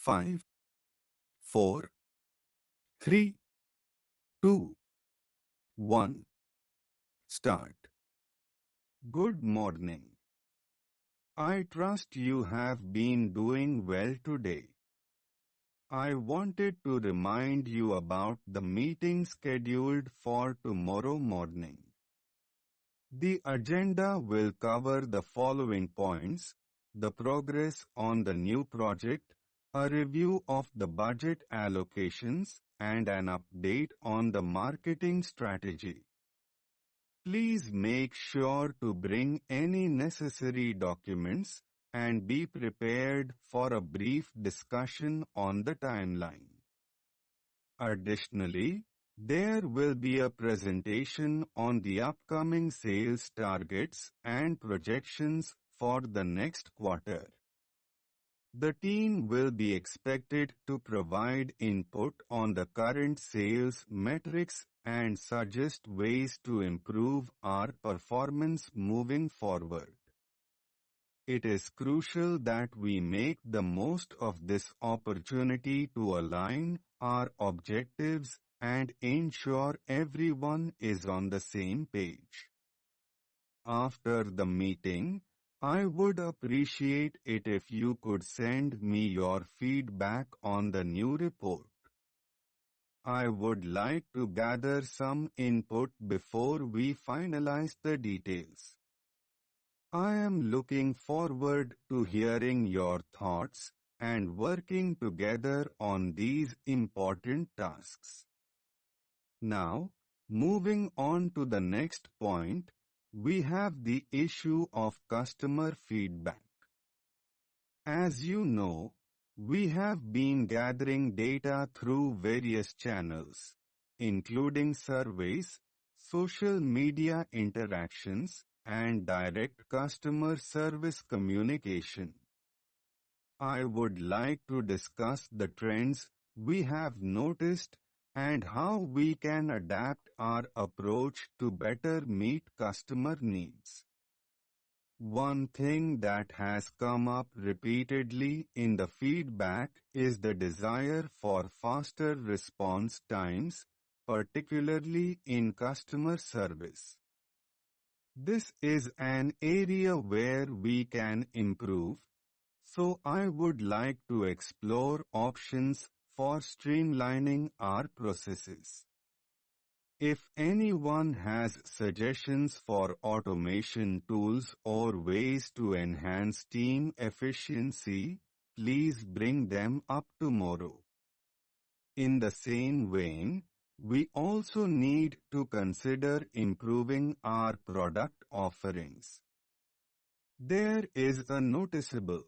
5, 4, 3, 2, 1. Start. Good morning. I trust you have been doing well today. I wanted to remind you about the meeting scheduled for tomorrow morning. The agenda will cover the following points: the progress on the new project, a review of the budget allocations, and an update on the marketing strategy. Please make sure to bring any necessary documents and be prepared for a brief discussion on the timeline. Additionally, there will be a presentation on the upcoming sales targets and projections for the next quarter. The team will be expected to provide input on the current sales metrics and suggest ways to improve our performance moving forward. It is crucial that we make the most of this opportunity to align our objectives and ensure everyone is on the same page. After the meeting, I would appreciate it if you could send me your feedback on the new report. I would like to gather some input before we finalize the details. I am looking forward to hearing your thoughts and working together on these important tasks. Now, moving on to the next point, we have the issue of customer feedback. As you know, we have been gathering data through various channels, including surveys, social media interactions, and direct customer service communication. I would like to discuss the trends we have noticed and how we can adapt our approach to better meet customer needs. One thing that has come up repeatedly in the feedback is the desire for faster response times, particularly in customer service. This is an area where we can improve, so I would like to explore options for streamlining our processes. If anyone has suggestions for automation tools or ways to enhance team efficiency, please bring them up tomorrow. In the same vein, we also need to consider improving our product offerings. There is a noticeable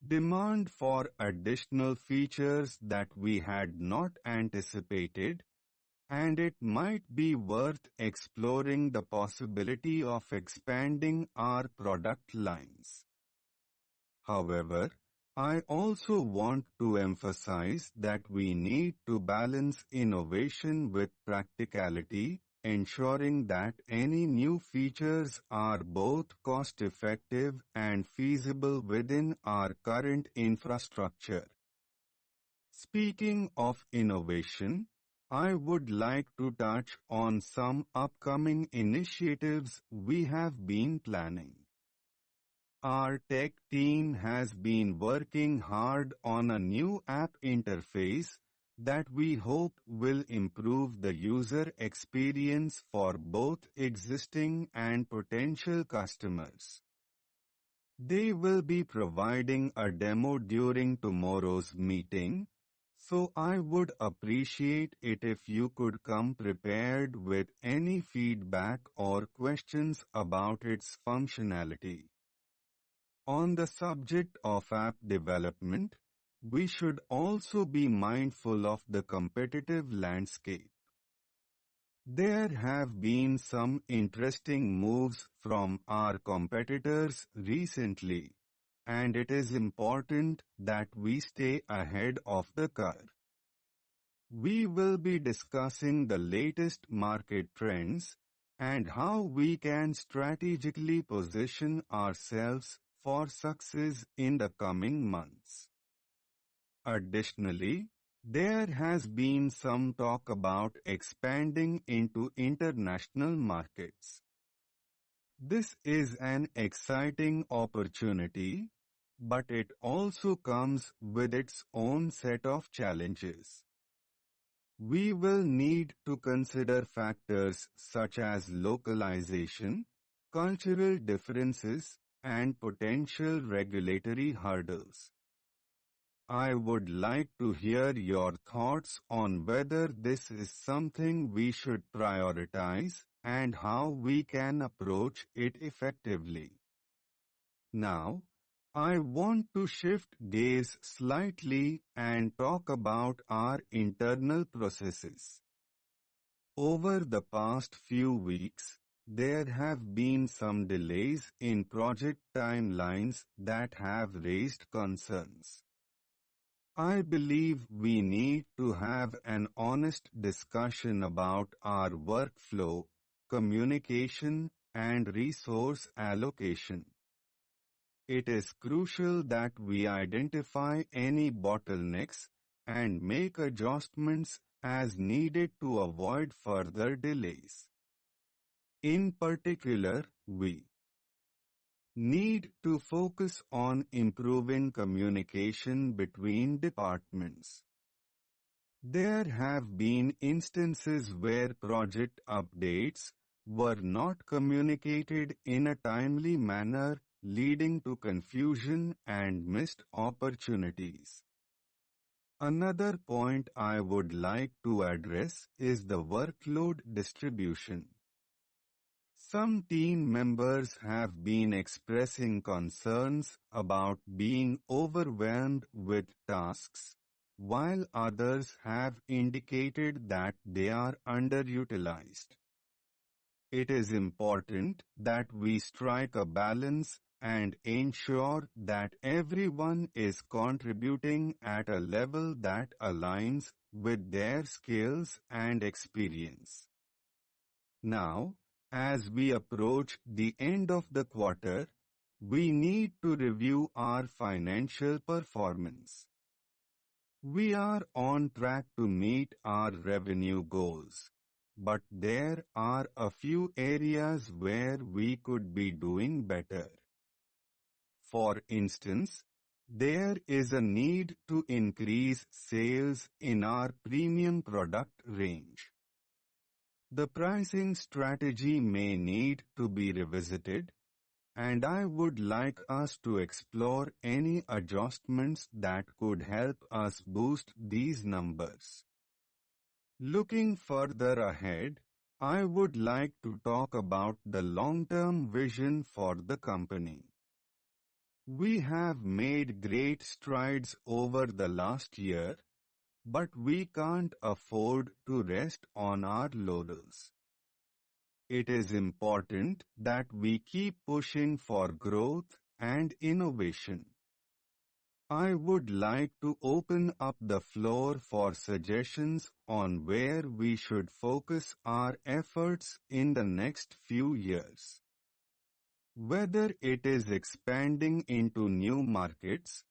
demand for additional features that we had not anticipated, and it might be worth exploring the possibility of expanding our product lines. However, I also want to emphasize that we need to balance innovation with practicality, ensuring that any new features are both cost-effective and feasible within our current infrastructure. Speaking of innovation, I would like to touch on some upcoming initiatives we have been planning. Our tech team has been working hard on a new app interface that we hope will improve the user experience for both existing and potential customers. They will be providing a demo during tomorrow's meeting, so I would appreciate it if you could come prepared with any feedback or questions about its functionality. On the subject of app development, we should also be mindful of the competitive landscape. There have been some interesting moves from our competitors recently, and it is important that we stay ahead of the curve. We will be discussing the latest market trends and how we can strategically position ourselves for success in the coming months. Additionally, there has been some talk about expanding into international markets. This is an exciting opportunity, but it also comes with its own set of challenges. We will need to consider factors such as localization, cultural differences, and potential regulatory hurdles. I would like to hear your thoughts on whether this is something we should prioritize and how we can approach it effectively. Now, I want to shift gears slightly and talk about our internal processes. Over the past few weeks, there have been some delays in project timelines that have raised concerns. I believe we need to have an honest discussion about our workflow, communication, and resource allocation. It is crucial that we identify any bottlenecks and make adjustments as needed to avoid further delays. In particular, we need to focus on improving communication between departments. There have been instances where project updates were not communicated in a timely manner, leading to confusion and missed opportunities. Another point I would like to address is the workload distribution. Some team members have been expressing concerns about being overwhelmed with tasks, while others have indicated that they are underutilized. It is important that we strike a balance and ensure that everyone is contributing at a level that aligns with their skills and experience. Now, as we approach the end of the quarter, we need to review our financial performance. We are on track to meet our revenue goals, but there are a few areas where we could be doing better. For instance, there is a need to increase sales in our premium product range. The pricing strategy may need to be revisited, and I would like us to explore any adjustments that could help us boost these numbers. Looking further ahead, I would like to talk about the long-term vision for the company. We have made great strides over the last year, but we can't afford to rest on our laurels. It is important that we keep pushing for growth and innovation. I would like to open up the floor for suggestions on where we should focus our efforts in the next few years. Whether it is expanding into new markets,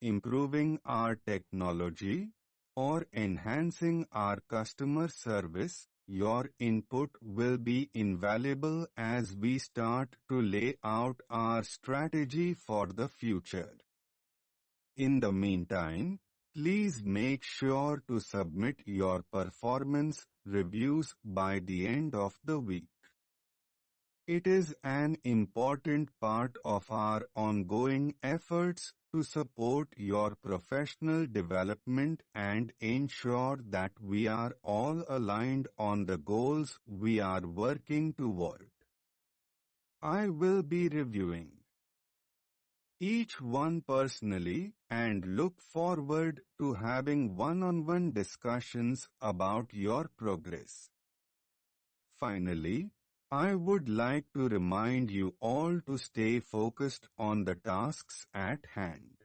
improving our technology, or enhancing our customer service, your input will be invaluable as we start to lay out our strategy for the future. In the meantime, please make sure to submit your performance reviews by the end of the week. It is an important part of our ongoing efforts to support your professional development and ensure that we are all aligned on the goals we are working toward. I will be reviewing each one personally and look forward to having one-on-one discussions about your progress. Finally, I would like to remind you all to stay focused on the tasks at hand.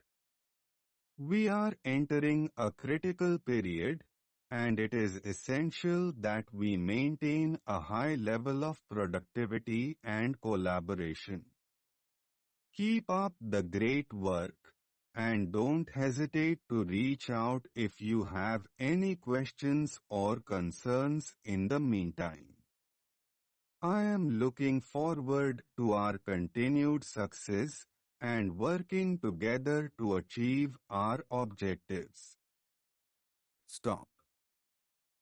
We are entering a critical period, and it is essential that we maintain a high level of productivity and collaboration. Keep up the great work, and don't hesitate to reach out if you have any questions or concerns in the meantime. I am looking forward to our continued success and working together to achieve our objectives. Stop.